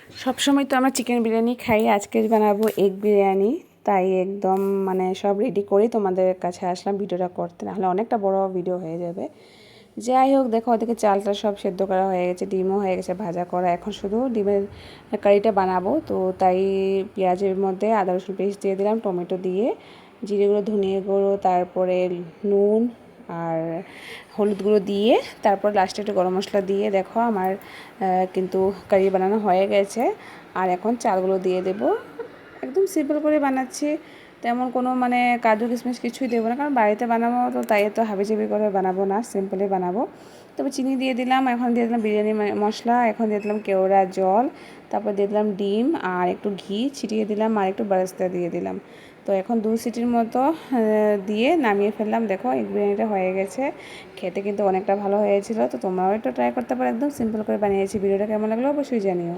সবসময় তো আমরা চিকেন বিরিয়ানি খাই, আজকে বানাবো এগ বিরিয়ানি। তাই একদম মানে সব রেডি করে তোমাদের কাছে আসলাম ভিডিওটা করতে, নাহলে অনেকটা বড় ভিডিও হয়ে যাবে। যাই হোক, দেখো ওদিকে চালটা সব সেদ্ধ করা হয়ে গেছে, ডিমও হয়ে গেছে ভাজা করা। এখন শুধু ডিমের কারিটা বানাবো, তো তাই পেঁয়াজের মধ্যে আদা রসুন পেস্ট দিয়ে দিলাম, টমেটো দিয়ে, জিরে গুঁড়ো, ধনিয়া গুঁড়ো, তারপরে নুন আর হলুদ গুঁড়ো দিয়ে, তারপর লাস্টে একটু গরম মশলা দিয়ে দেখো আমার কিন্তু কারি বানানো হয়ে গেছে। আর এখন চালগুলো দিয়ে দেব। একদম সিম্পল করে বানাচ্ছি, তেমন কোনো মানে কাজু কিশমিশ কিছুই দেবো না, কারণ বাড়িতে বানাবো তো তাই তো হাবিজাবি করে বানাবো না, সিম্পলি বানাবো। তবে চিনি দিয়ে দিলাম, এখন দিয়ে দিলাম বিরিয়ানি মশলা, এখন দিয়ে দিলাম কেওড়া জল, তারপর দিয়ে দিলাম ডিম আর একটু ঘি ছিটিয়ে দিলাম আর একটু বেরেস্তা দিয়ে দিলাম। তো এখন 2 সিটির মতো দিয়ে নামিয়ে ফেললাম। দেখো এই বিরিয়ানিটা হয়ে গেছে, খেতে কিন্তু অনেকটা ভালো হয়েছিল। তো তোমরাও একটু ট্রাই করতে পারো, একদম সিম্পল করে বানিয়েছি। ভিডিওটা কেমন লাগলো অবশ্যই জানিও।